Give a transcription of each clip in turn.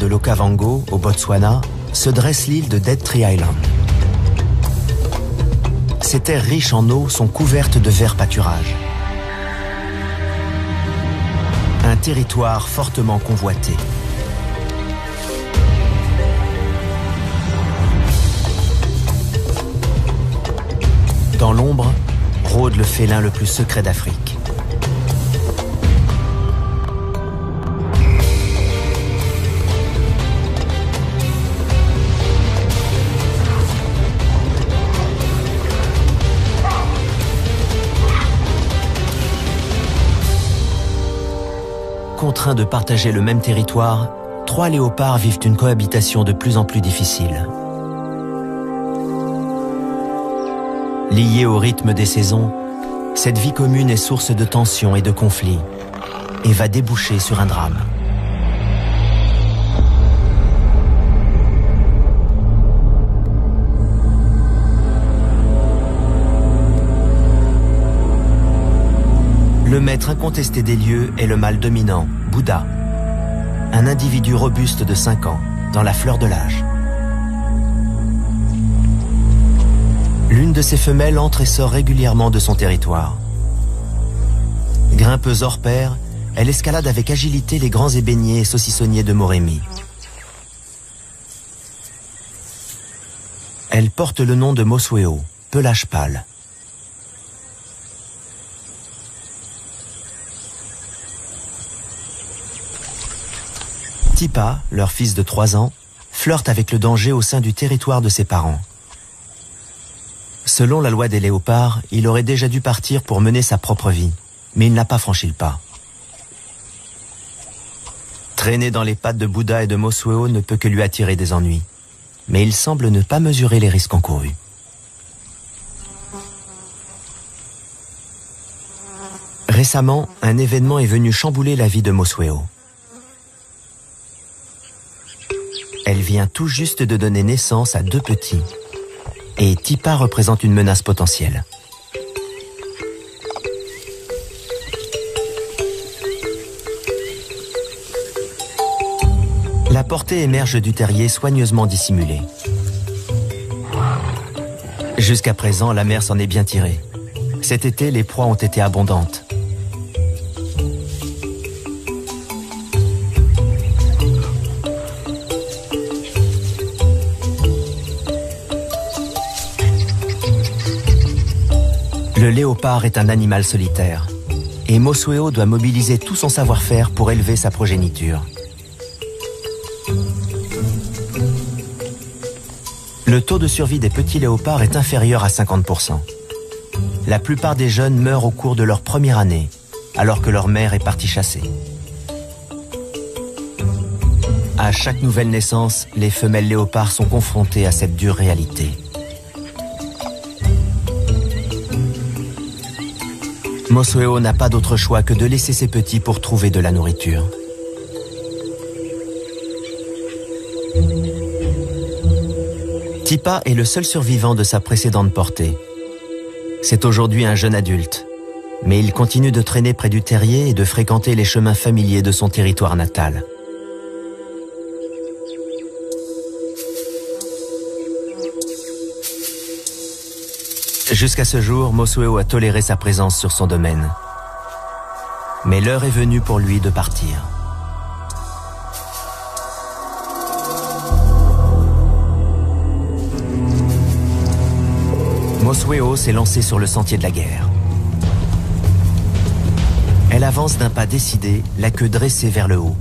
de l'Okavango, au Botswana, se dresse l'île de Dead Tree Island. Ces terres riches en eau sont couvertes de verts pâturages. Un territoire fortement convoité. Dans l'ombre, rôde le félin le plus secret d'Afrique. Contraints de partager le même territoire, 3 léopards vivent une cohabitation de plus en plus difficile. Liée au rythme des saisons, cette vie commune est source de tensions et de conflits et va déboucher sur un drame. Le maître incontesté des lieux est le mâle dominant, Bouddha, un individu robuste de 5 ans, dans la fleur de l'âge. L'une de ses femelles entre et sort régulièrement de son territoire. Grimpeuse hors pair, elle escalade avec agilité les grands ébéniers et saucissonniers de Moremi. Elle porte le nom de Mosweo, pelage pâle. Tipa, leur fils de 3 ans, flirte avec le danger au sein du territoire de ses parents. Selon la loi des léopards, il aurait déjà dû partir pour mener sa propre vie, mais il n'a pas franchi le pas. Traîner dans les pattes de Bouddha et de Mosweo ne peut que lui attirer des ennuis, mais il semble ne pas mesurer les risques encourus. Récemment, un événement est venu chambouler la vie de Mosweo. Elle vient tout juste de donner naissance à 2 petits. Et Tipa représente une menace potentielle. La portée émerge du terrier soigneusement dissimulée. Jusqu'à présent, la mère s'en est bien tirée. Cet été, les proies ont été abondantes. Le léopard est un animal solitaire, et Mosweo doit mobiliser tout son savoir-faire pour élever sa progéniture. Le taux de survie des petits léopards est inférieur à 50%. La plupart des jeunes meurent au cours de leur première année, alors que leur mère est partie chasser. À chaque nouvelle naissance, les femelles léopards sont confrontées à cette dure réalité. Mosweo n'a pas d'autre choix que de laisser ses petits pour trouver de la nourriture. Tipa est le seul survivant de sa précédente portée. C'est aujourd'hui un jeune adulte, mais il continue de traîner près du terrier et de fréquenter les chemins familiers de son territoire natal. Jusqu'à ce jour, Mosweo a toléré sa présence sur son domaine. Mais l'heure est venue pour lui de partir. Mosweo s'est lancée sur le sentier de la guerre. Elle avance d'un pas décidé, la queue dressée vers le haut.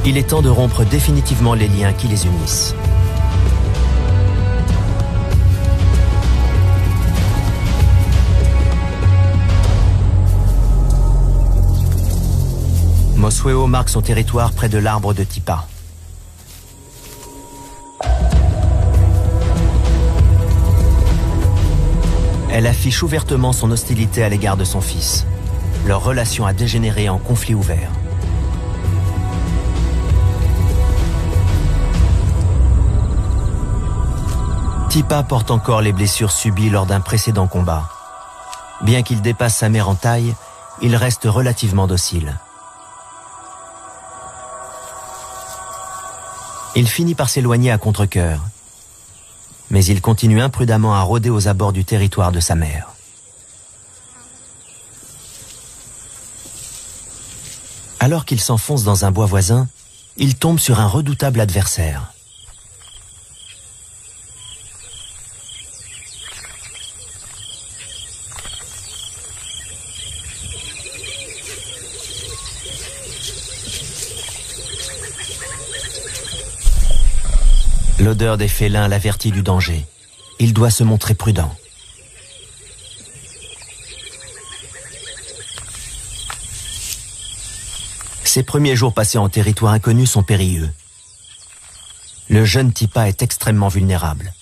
Il est temps de rompre définitivement les liens qui les unissent. Mosweo marque son territoire près de l'arbre de Tipa. Elle affiche ouvertement son hostilité à l'égard de son fils. Leur relation a dégénéré en conflit ouvert. Tipa porte encore les blessures subies lors d'un précédent combat. Bien qu'il dépasse sa mère en taille, il reste relativement docile. Il finit par s'éloigner à contre-cœur, mais il continue imprudemment à rôder aux abords du territoire de sa mère. Alors qu'il s'enfonce dans un bois voisin, il tombe sur un redoutable adversaire. L'odeur des félins l'avertit du danger. Il doit se montrer prudent. Ses premiers jours passés en territoire inconnu sont périlleux. Le jeune Tipa est extrêmement vulnérable.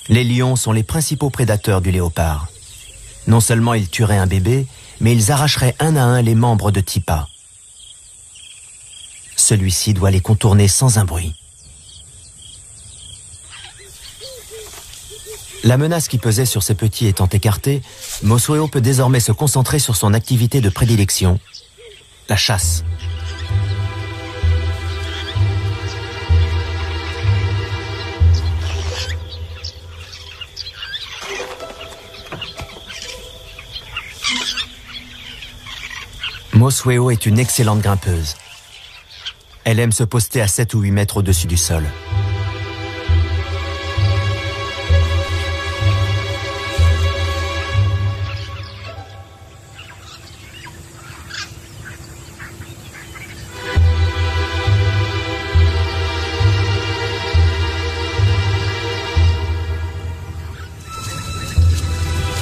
Les lions sont les principaux prédateurs du léopard. Non seulement ils tueraient un bébé, mais ils arracheraient un à un les membres de Tipa. Celui-ci doit les contourner sans un bruit. La menace qui pesait sur ses petits étant écartée, Mosweo peut désormais se concentrer sur son activité de prédilection, la chasse. Mosweo est une excellente grimpeuse. Elle aime se poster à 7 ou 8 mètres au-dessus du sol.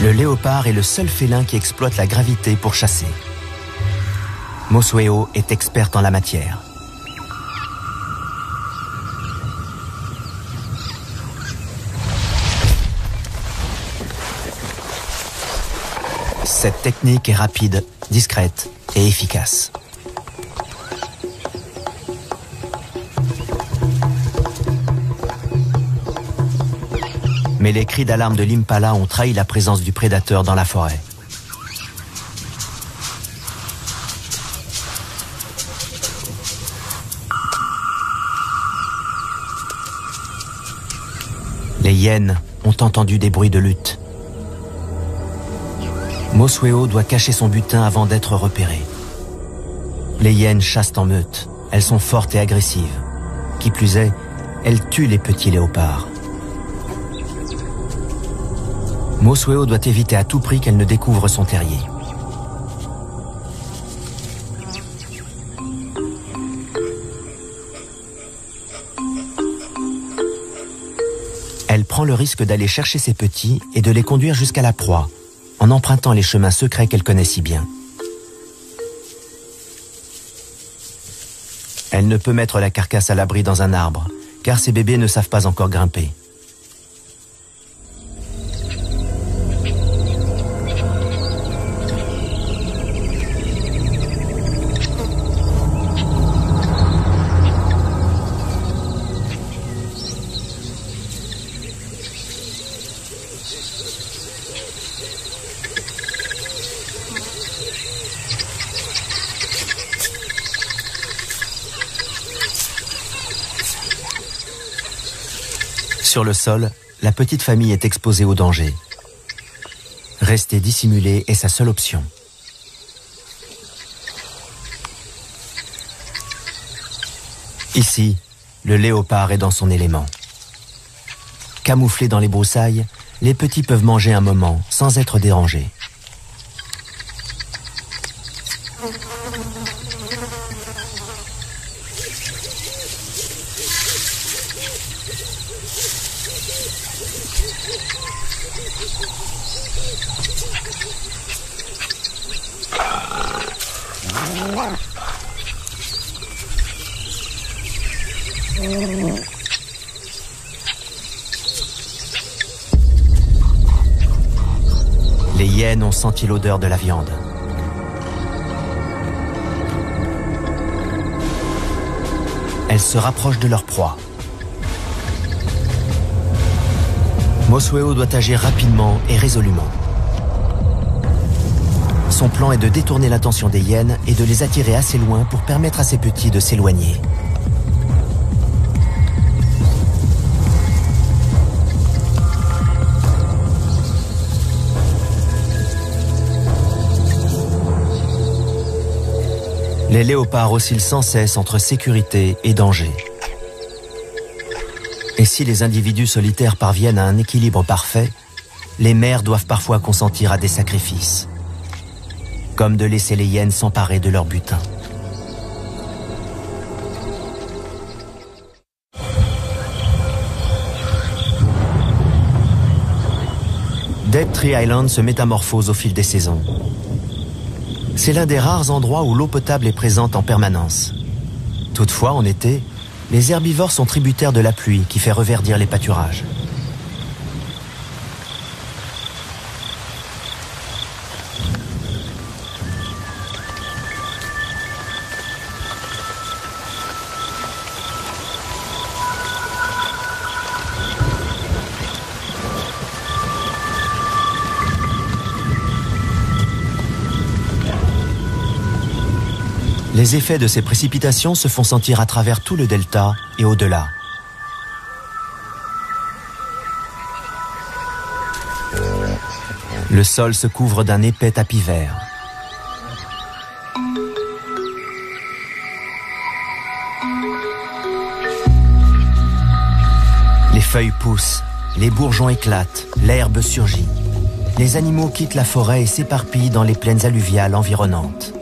Le léopard est le seul félin qui exploite la gravité pour chasser. Mosweo est experte en la matière. Cette technique est rapide, discrète et efficace. Mais les cris d'alarme de l'impala ont trahi la présence du prédateur dans la forêt. Les hyènes ont entendu des bruits de lutte. Mosweo doit cacher son butin avant d'être repéré. Les hyènes chassent en meute. Elles sont fortes et agressives. Qui plus est, elles tuent les petits léopards. Mosweo doit éviter à tout prix qu'elle ne découvre son terrier. Elle prend le risque d'aller chercher ses petits et de les conduire jusqu'à la proie, en empruntant les chemins secrets qu'elle connaît si bien. Elle ne peut mettre la carcasse à l'abri dans un arbre, car ses bébés ne savent pas encore grimper. Sur le sol, la petite famille est exposée au danger. Rester dissimulé est sa seule option. Ici, le léopard est dans son élément. Camouflés dans les broussailles, les petits peuvent manger un moment sans être dérangés. Les hyènes ont senti l'odeur de la viande. Elles se rapprochent de leur proie. Mosuo doit agir rapidement et résolument. Son plan est de détourner l'attention des hyènes et de les attirer assez loin pour permettre à ses petits de s'éloigner. Les léopards oscillent sans cesse entre sécurité et danger. Et si les individus solitaires parviennent à un équilibre parfait, les mères doivent parfois consentir à des sacrifices, comme de laisser les hyènes s'emparer de leur butin. Dead Tree Island se métamorphose au fil des saisons. C'est l'un des rares endroits où l'eau potable est présente en permanence. Toutefois, en été, les herbivores sont tributaires de la pluie qui fait reverdir les pâturages. Les effets de ces précipitations se font sentir à travers tout le delta et au-delà. Le sol se couvre d'un épais tapis vert. Les feuilles poussent, les bourgeons éclatent, l'herbe surgit. Les animaux quittent la forêt et s'éparpillent dans les plaines alluviales environnantes.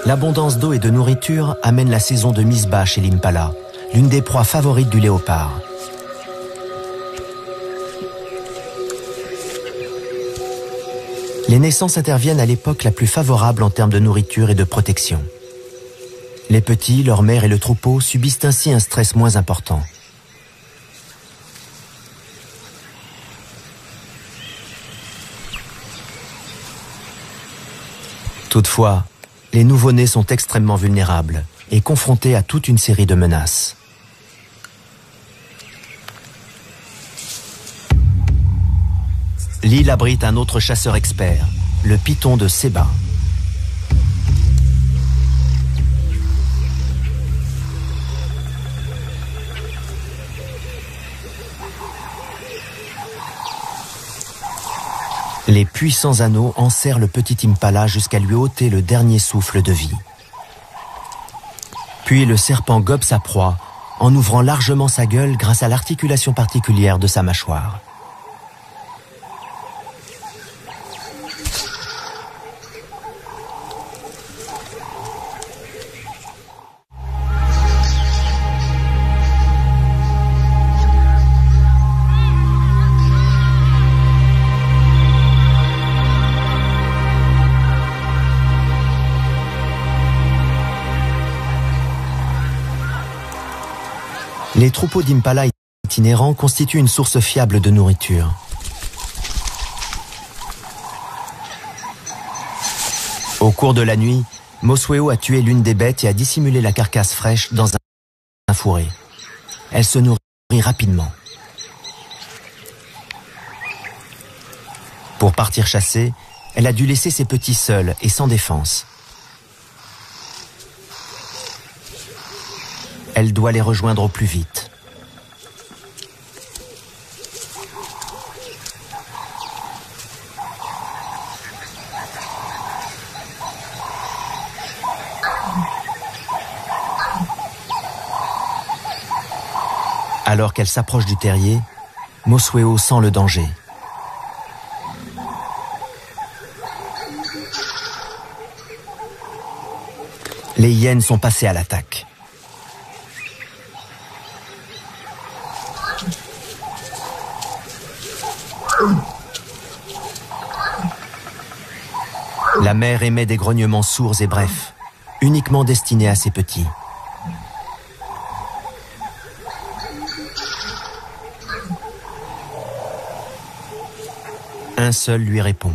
L'abondance d'eau et de nourriture amène la saison de mise bas chez l'impala, l'une des proies favorites du léopard. Les naissances interviennent à l'époque la plus favorable en termes de nourriture et de protection. Les petits, leur mère et le troupeau subissent ainsi un stress moins important. Toutefois, les nouveau-nés sont extrêmement vulnérables et confrontés à toute une série de menaces. L'île abrite un autre chasseur expert, le python de Seba. Les puissants anneaux enserrent le petit impala jusqu'à lui ôter le dernier souffle de vie. Puis le serpent gobe sa proie en ouvrant largement sa gueule grâce à l'articulation particulière de sa mâchoire. Les troupeaux d'impala itinérants constituent une source fiable de nourriture. Au cours de la nuit, Mosuo a tué l'une des bêtes et a dissimulé la carcasse fraîche dans un fourré. Elle se nourrit rapidement. Pour partir chasser, elle a dû laisser ses petits seuls et sans défense. Elle doit les rejoindre au plus vite. Alors qu'elle s'approche du terrier, Mosuo sent le danger. Les hyènes sont passées à l'attaque. La mère émet des grognements sourds et brefs. uniquement destiné à ses petits. Un seul lui répond.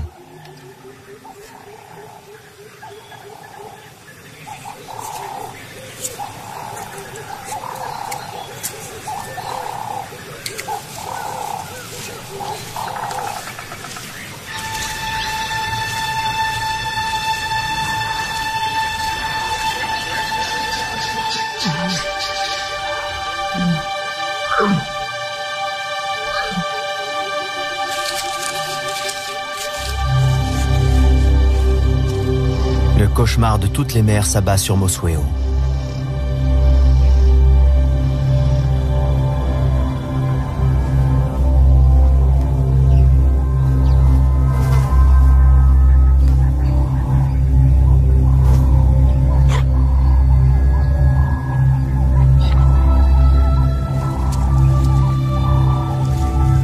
Le cauchemar de toutes les mères s'abat sur Mosueo.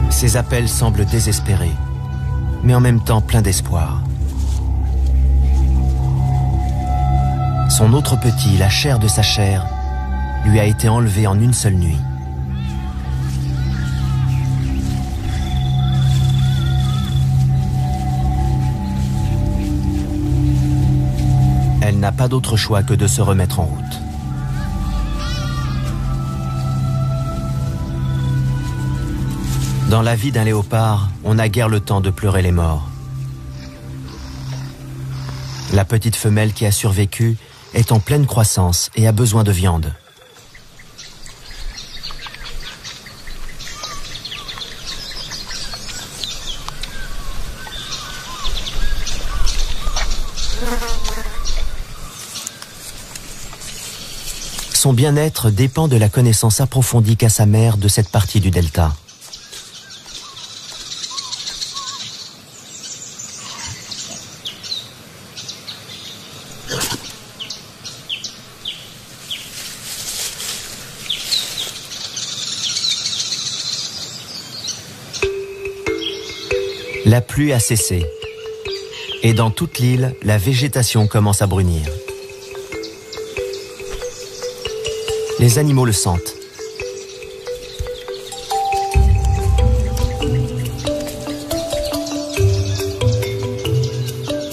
Ses appels semblent désespérés, mais en même temps pleins d'espoir. Son autre petit, la chair de sa chair, lui a été enlevé en une seule nuit. Elle n'a pas d'autre choix que de se remettre en route. Dans la vie d'un léopard, on n'a guère le temps de pleurer les morts. La petite femelle qui a survécu est en pleine croissance et a besoin de viande. Son bien-être dépend de la connaissance approfondie qu'a sa mère de cette partie du delta. La pluie a cessé, et dans toute l'île, la végétation commence à brunir. Les animaux le sentent.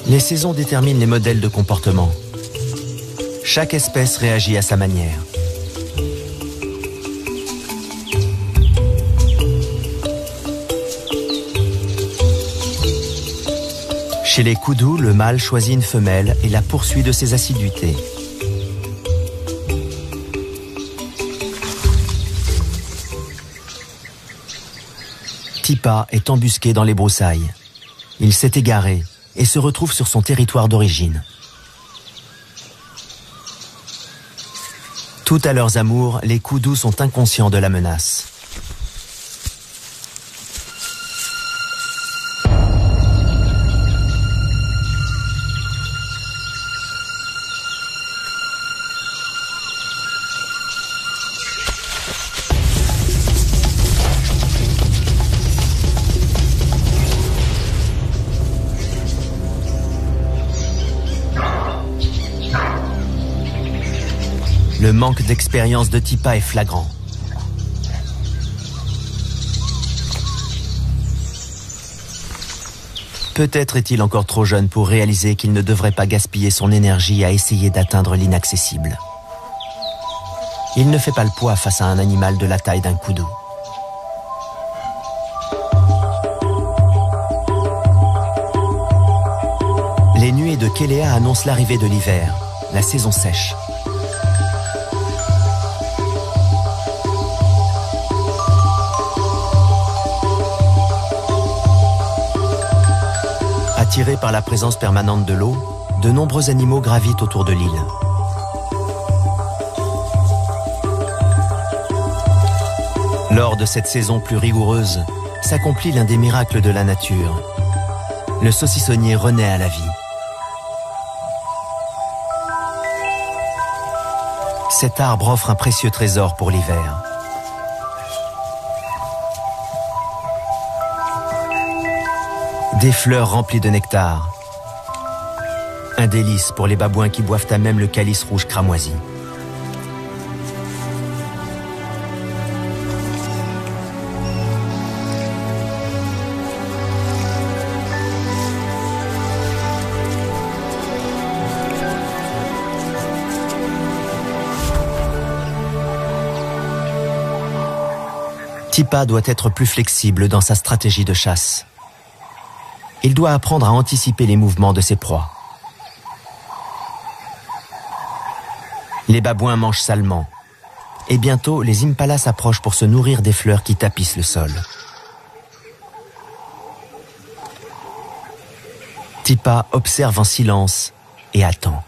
Les saisons déterminent les modèles de comportement. Chaque espèce réagit à sa manière. Chez les koudous, le mâle choisit une femelle et la poursuit de ses assiduités. Tipa est embusqué dans les broussailles. Il s'est égaré et se retrouve sur son territoire d'origine. Tout à leurs amours, les koudous sont inconscients de la menace. Le manque d'expérience de Tipa est flagrant. Peut-être est-il encore trop jeune pour réaliser qu'il ne devrait pas gaspiller son énergie à essayer d'atteindre l'inaccessible. Il ne fait pas le poids face à un animal de la taille d'un koudou. Les nuées de Kelea annoncent l'arrivée de l'hiver, la saison sèche. Attirés par la présence permanente de l'eau, de nombreux animaux gravitent autour de l'île. Lors de cette saison plus rigoureuse, s'accomplit l'un des miracles de la nature. Le saucissonnier renaît à la vie. Cet arbre offre un précieux trésor pour l'hiver. Des fleurs remplies de nectar. Un délice pour les babouins qui boivent à même le calice rouge cramoisi. Tipa doit être plus flexible dans sa stratégie de chasse. Il doit apprendre à anticiper les mouvements de ses proies. Les babouins mangent salement. Et bientôt, les impalas s'approchent pour se nourrir des fleurs qui tapissent le sol. Tipa observe en silence et attend.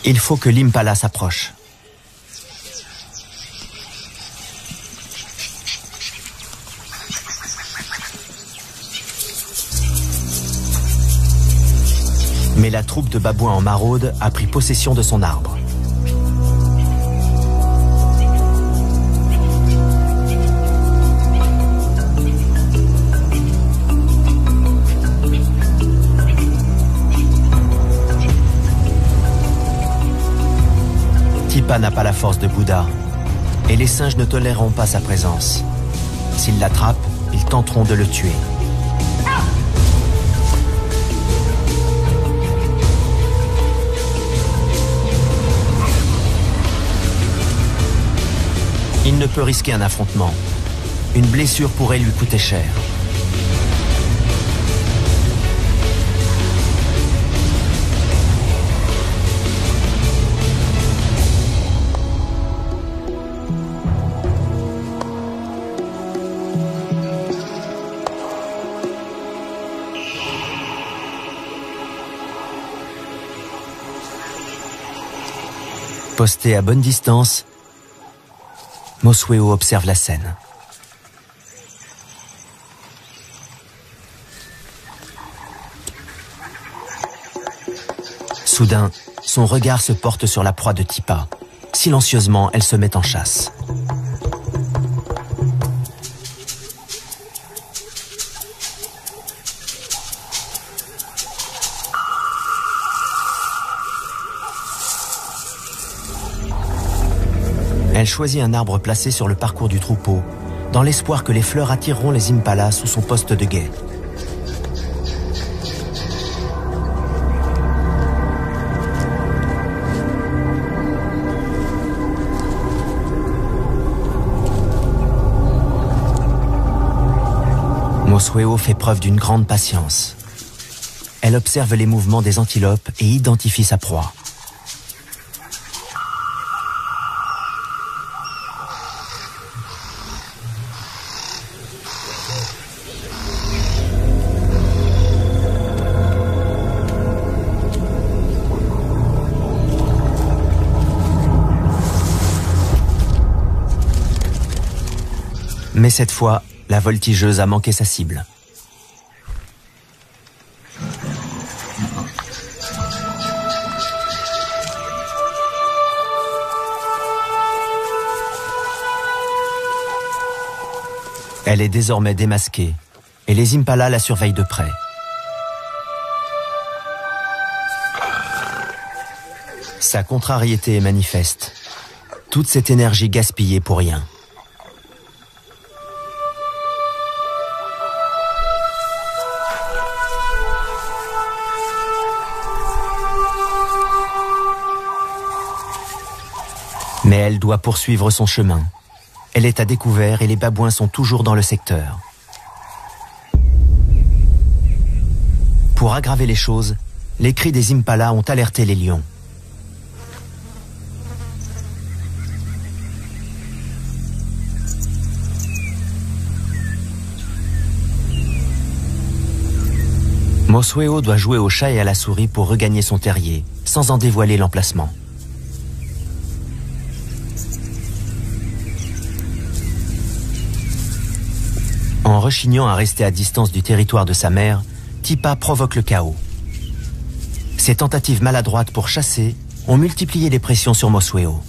Il faut que l'impala s'approche. Mais la troupe de babouins en maraude a pris possession de son arbre. Tipa n'a pas la force de Bouddha, et les singes ne toléreront pas sa présence. S'ils l'attrapent, ils tenteront de le tuer. Il ne peut risquer un affrontement. Une blessure pourrait lui coûter cher. Posté à bonne distance, Mosweo observe la scène. Soudain, son regard se porte sur la proie de Tipa. Silencieusement, elle se met en chasse. Elle choisit un arbre placé sur le parcours du troupeau, dans l'espoir que les fleurs attireront les impalas sous son poste de guet. Mosweo fait preuve d'une grande patience. Elle observe les mouvements des antilopes et identifie sa proie. Mais cette fois, la voltigeuse a manqué sa cible. Elle est désormais démasquée et les impalas la surveillent de près. Sa contrariété est manifeste. Toute cette énergie gaspillée pour rien. Mais elle doit poursuivre son chemin. Elle est à découvert et les babouins sont toujours dans le secteur. Pour aggraver les choses, les cris des impalas ont alerté les lions. Mosweo doit jouer au chat et à la souris pour regagner son terrier, sans en dévoiler l'emplacement. En rechignant à rester à distance du territoire de sa mère, Tipa provoque le chaos. Ses tentatives maladroites pour chasser ont multiplié les pressions sur Mosweo.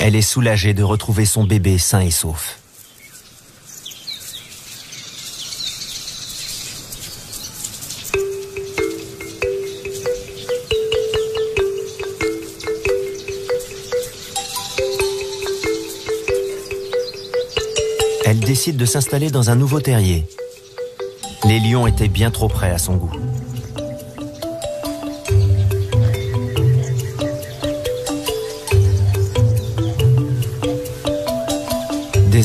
Elle est soulagée de retrouver son bébé sain et sauf. Elle décide de s'installer dans un nouveau terrier. Les lions étaient bien trop près à son goût.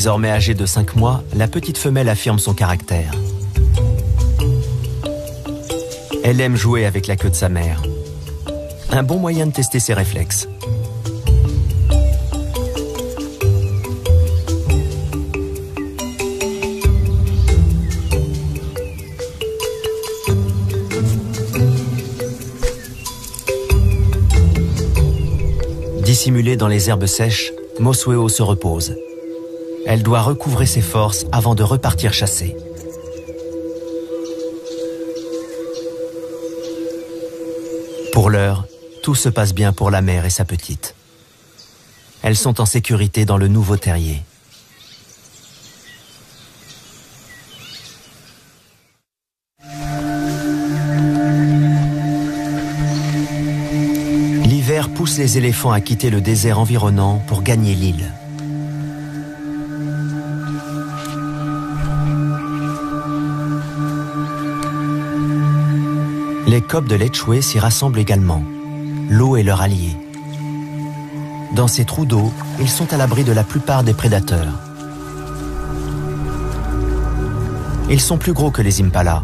Désormais âgée de 5 mois, la petite femelle affirme son caractère. Elle aime jouer avec la queue de sa mère. Un bon moyen de tester ses réflexes. Dissimulée dans les herbes sèches, Mosueo se repose. Elle doit recouvrer ses forces avant de repartir chasser. Pour l'heure, tout se passe bien pour la mère et sa petite. Elles sont en sécurité dans le nouveau terrier. L'hiver pousse les éléphants à quitter le désert environnant pour gagner l'île. Les coqs de Lechwe s'y rassemblent également. L'eau est leur allié. Dans ces trous d'eau, ils sont à l'abri de la plupart des prédateurs. Ils sont plus gros que les impalas,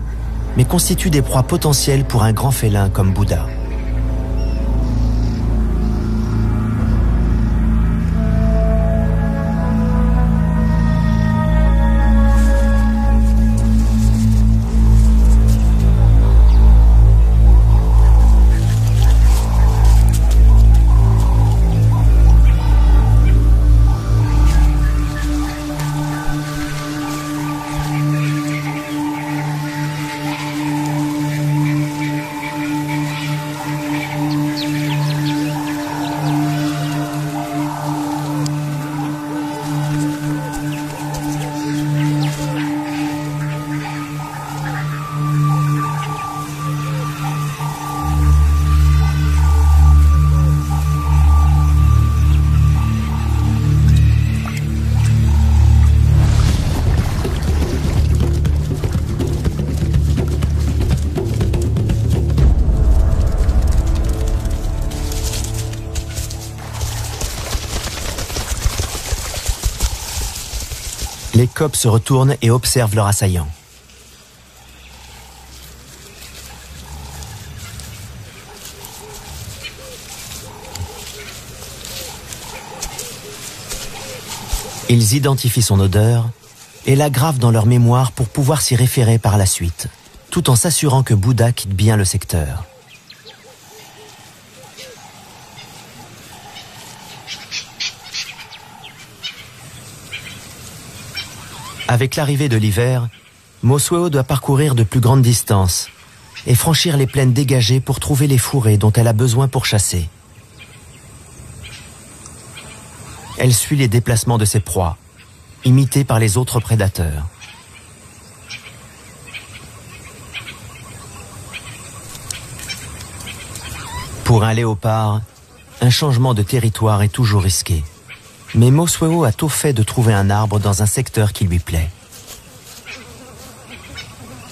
mais constituent des proies potentielles pour un grand félin comme Bouddha. Les coqs se retournent et observent leur assaillant. Ils identifient son odeur et la gravent dans leur mémoire pour pouvoir s'y référer par la suite, tout en s'assurant que Bouddha quitte bien le secteur. Avec l'arrivée de l'hiver, Mosueo doit parcourir de plus grandes distances et franchir les plaines dégagées pour trouver les fourrés dont elle a besoin pour chasser. Elle suit les déplacements de ses proies, imitées par les autres prédateurs. Pour un léopard, un changement de territoire est toujours risqué. Mais Mosueo a tout fait de trouver un arbre dans un secteur qui lui plaît.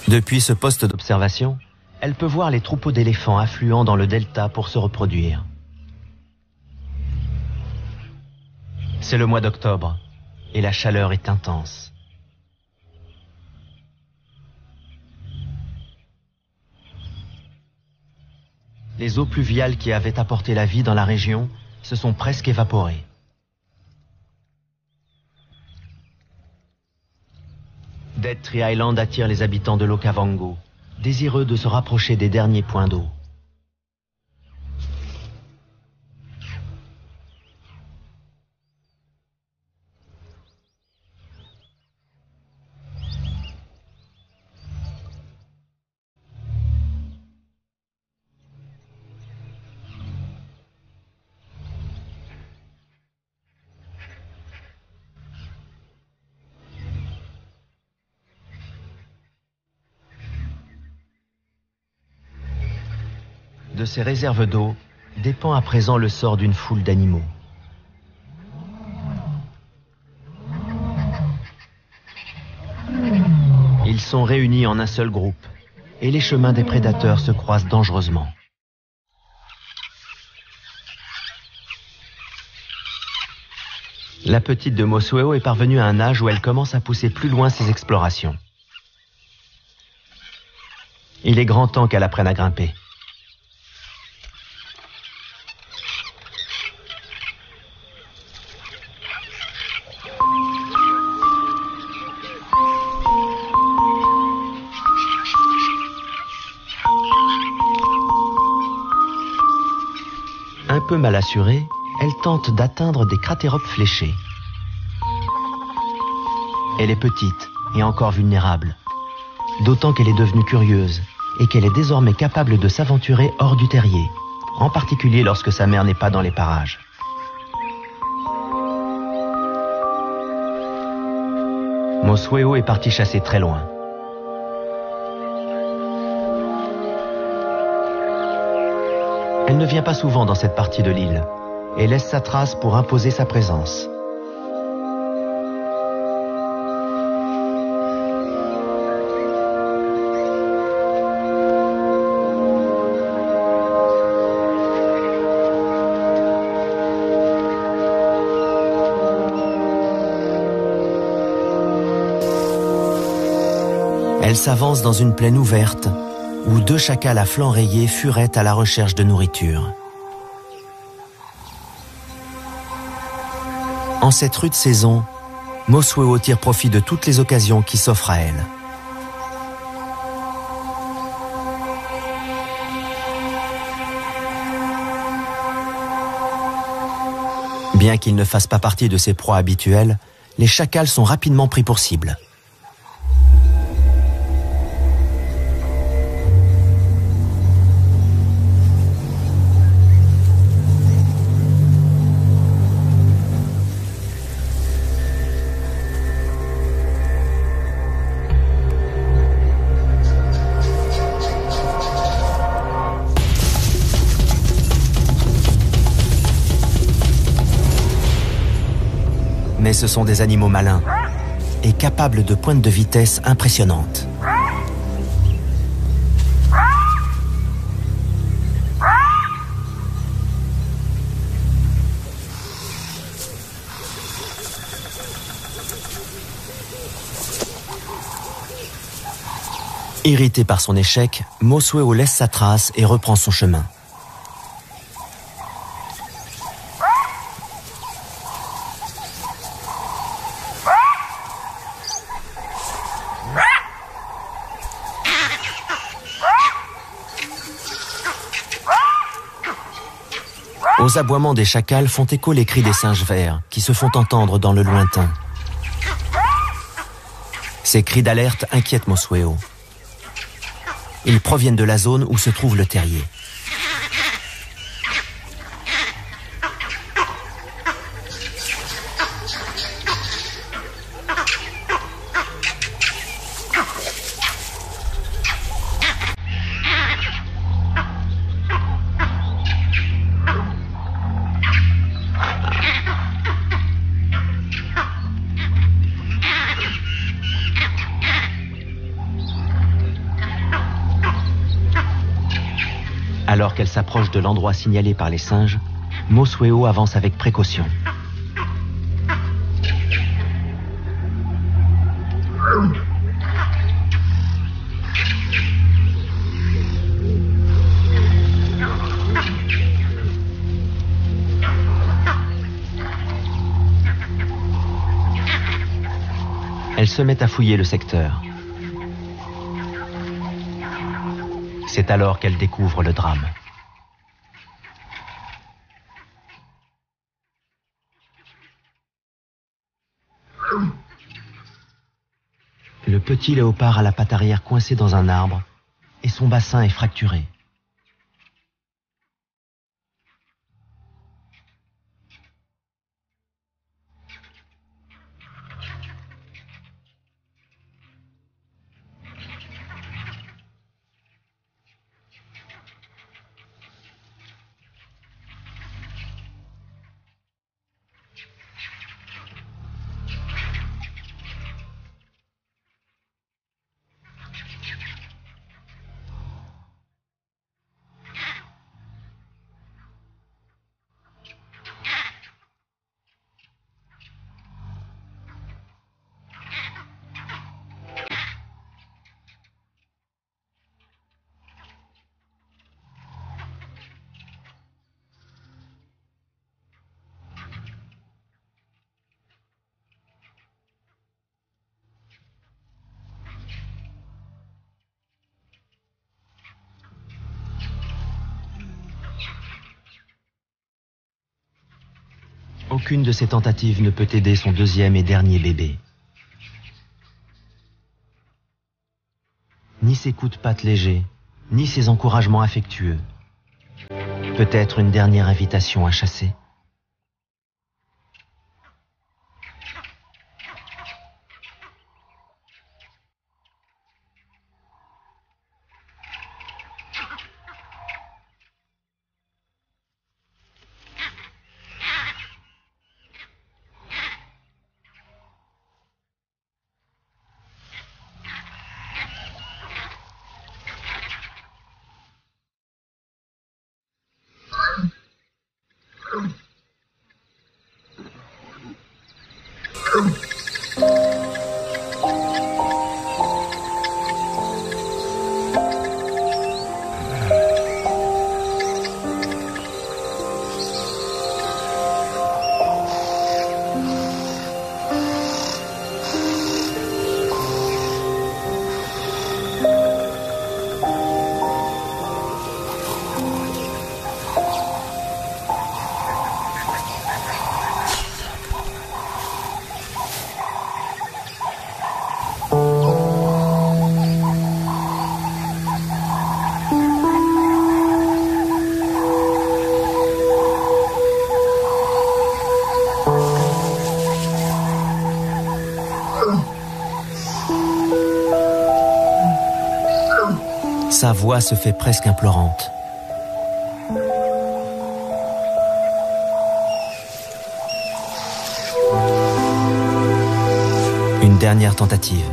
Depuis ce poste d'observation, elle peut voir les troupeaux d'éléphants affluant dans le delta pour se reproduire. C'est le mois d'octobre et la chaleur est intense. Les eaux pluviales qui avaient apporté la vie dans la région se sont presque évaporées. Dead Tree Island attire les habitants de l'Okavango, désireux de se rapprocher des derniers points d'eau. De ces réserves d'eau dépend à présent le sort d'une foule d'animaux. Ils sont réunis en un seul groupe et les chemins des prédateurs se croisent dangereusement. La petite de Mosueo est parvenue à un âge où elle commence à pousser plus loin ses explorations. Il est grand temps qu'elle apprenne à grimper. Un peu mal assurée, elle tente d'atteindre des cratéropes fléchés. Elle est petite et encore vulnérable, d'autant qu'elle est devenue curieuse et qu'elle est désormais capable de s'aventurer hors du terrier, en particulier lorsque sa mère n'est pas dans les parages. Mosueo est partie chasser très loin. Elle ne vient pas souvent dans cette partie de l'île et laisse sa trace pour imposer sa présence. Elle s'avance dans une plaine ouverte où 2 chacals à flancs rayés furettent à la recherche de nourriture. En cette rude saison, Mosueo tire profit de toutes les occasions qui s'offrent à elle. Bien qu'ils ne fassent pas partie de ses proies habituelles, les chacals sont rapidement pris pour cible. Mais ce sont des animaux malins et capables de pointes de vitesse impressionnantes. Irrité par son échec, Mosueo laisse sa trace et reprend son chemin. Aux aboiements des chacals font écho les cris des singes verts qui se font entendre dans le lointain. Ces cris d'alerte inquiètent Mosueo. Ils proviennent de la zone où se trouve le terrier. Alors qu'elle s'approche de l'endroit signalé par les singes, Mosueo avance avec précaution. Elle se met à fouiller le secteur. C'est alors qu'elle découvre le drame. Le petit léopard a la patte arrière coincée dans un arbre et son bassin est fracturé. Aucune de ces tentatives ne peut aider son deuxième et dernier bébé. Ni ses coups de patte légers, ni ses encouragements affectueux. Peut-être une dernière invitation à chasser. Sa voix se fait presque implorante. Une dernière tentative,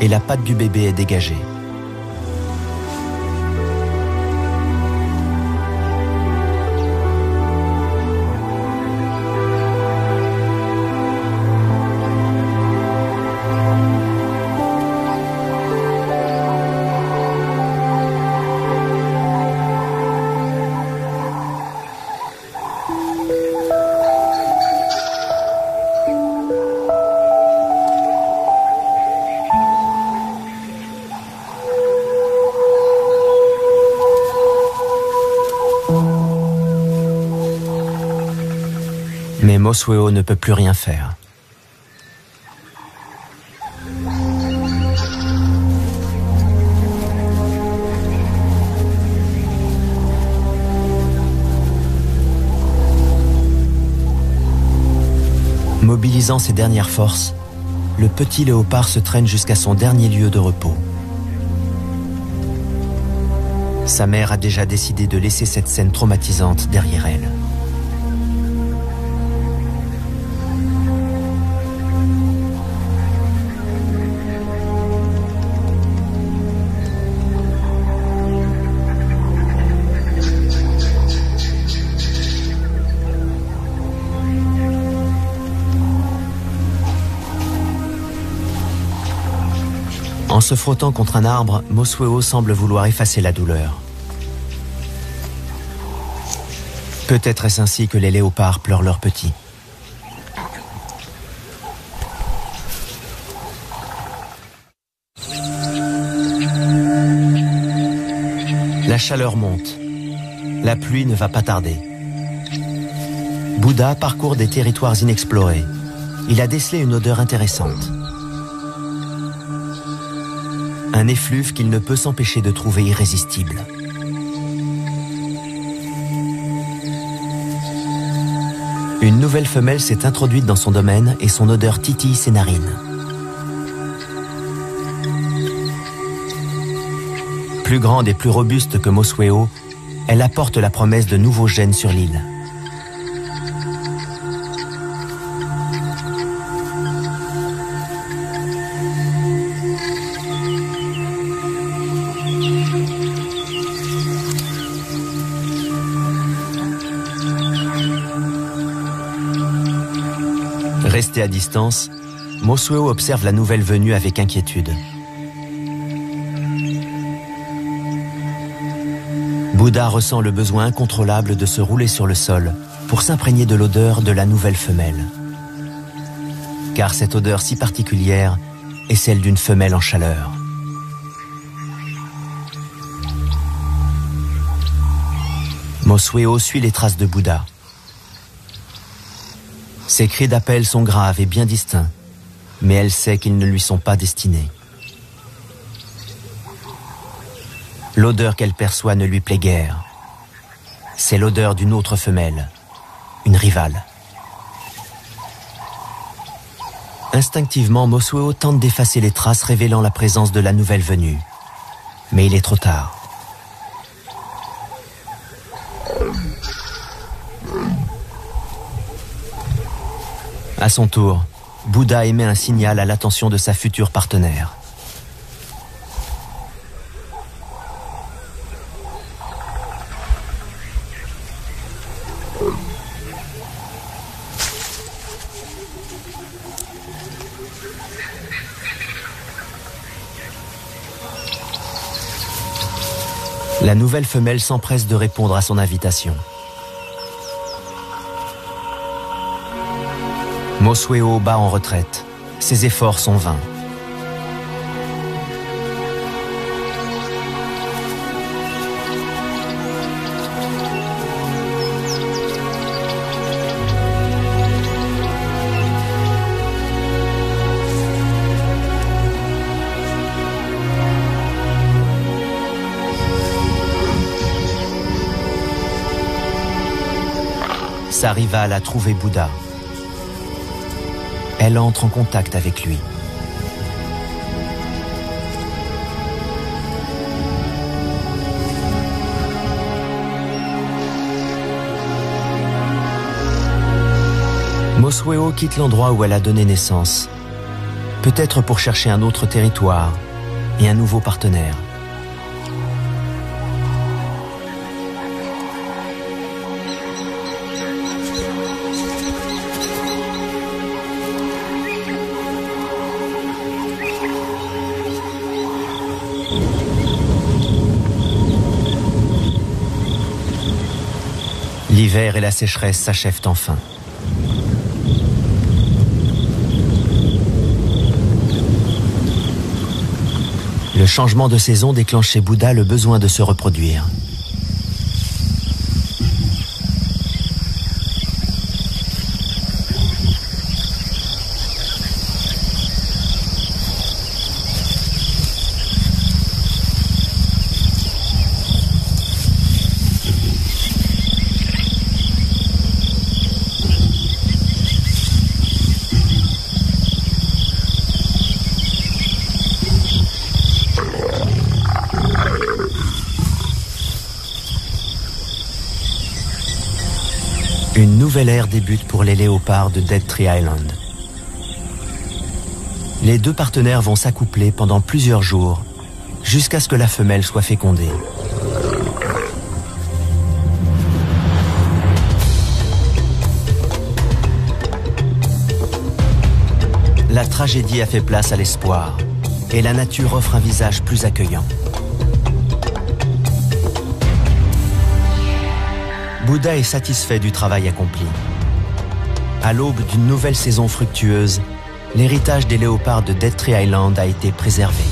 et la patte du bébé est dégagée. Mais Mosweo ne peut plus rien faire. Mobilisant ses dernières forces, le petit léopard se traîne jusqu'à son dernier lieu de repos. Sa mère a déjà décidé de laisser cette scène traumatisante derrière elle. En se frottant contre un arbre, Mosweo semble vouloir effacer la douleur. Peut-être est-ce ainsi que les léopards pleurent leurs petits. La chaleur monte. La pluie ne va pas tarder. Bouddha parcourt des territoires inexplorés. Il a décelé une odeur intéressante. Un effluve qu'il ne peut s'empêcher de trouver irrésistible. Une nouvelle femelle s'est introduite dans son domaine et son odeur titille ses narines. Plus grande et plus robuste que Mosweo, elle apporte la promesse de nouveaux gènes sur l'île. Resté à distance, Mosweo observe la nouvelle venue avec inquiétude. Bouddha ressent le besoin incontrôlable de se rouler sur le sol pour s'imprégner de l'odeur de la nouvelle femelle. Car cette odeur si particulière est celle d'une femelle en chaleur. Mosweo suit les traces de Bouddha. Ses cris d'appel sont graves et bien distincts, mais elle sait qu'ils ne lui sont pas destinés. L'odeur qu'elle perçoit ne lui plaît guère. C'est l'odeur d'une autre femelle, une rivale. Instinctivement, Mosuo tente d'effacer les traces révélant la présence de la nouvelle venue. Mais il est trop tard. À son tour, Bouddha émet un signal à l'attention de sa future partenaire. La nouvelle femelle s'empresse de répondre à son invitation. Mosuo bat en retraite. Ses efforts sont vains. Sa rivale a trouvé Bouddha. Elle entre en contact avec lui. Mosuo quitte l'endroit où elle a donné naissance, peut-être pour chercher un autre territoire et un nouveau partenaire. L'hiver et la sécheresse s'achèvent enfin. Le changement de saison déclenche chez Bouddha le besoin de se reproduire. Une nouvelle ère débute pour les léopards de Dead Tree Island. Les deux partenaires vont s'accoupler pendant plusieurs jours, jusqu'à ce que la femelle soit fécondée. La tragédie a fait place à l'espoir, et la nature offre un visage plus accueillant. Bouddha est satisfait du travail accompli. À l'aube d'une nouvelle saison fructueuse, l'héritage des léopards de Dead Tree Island a été préservé.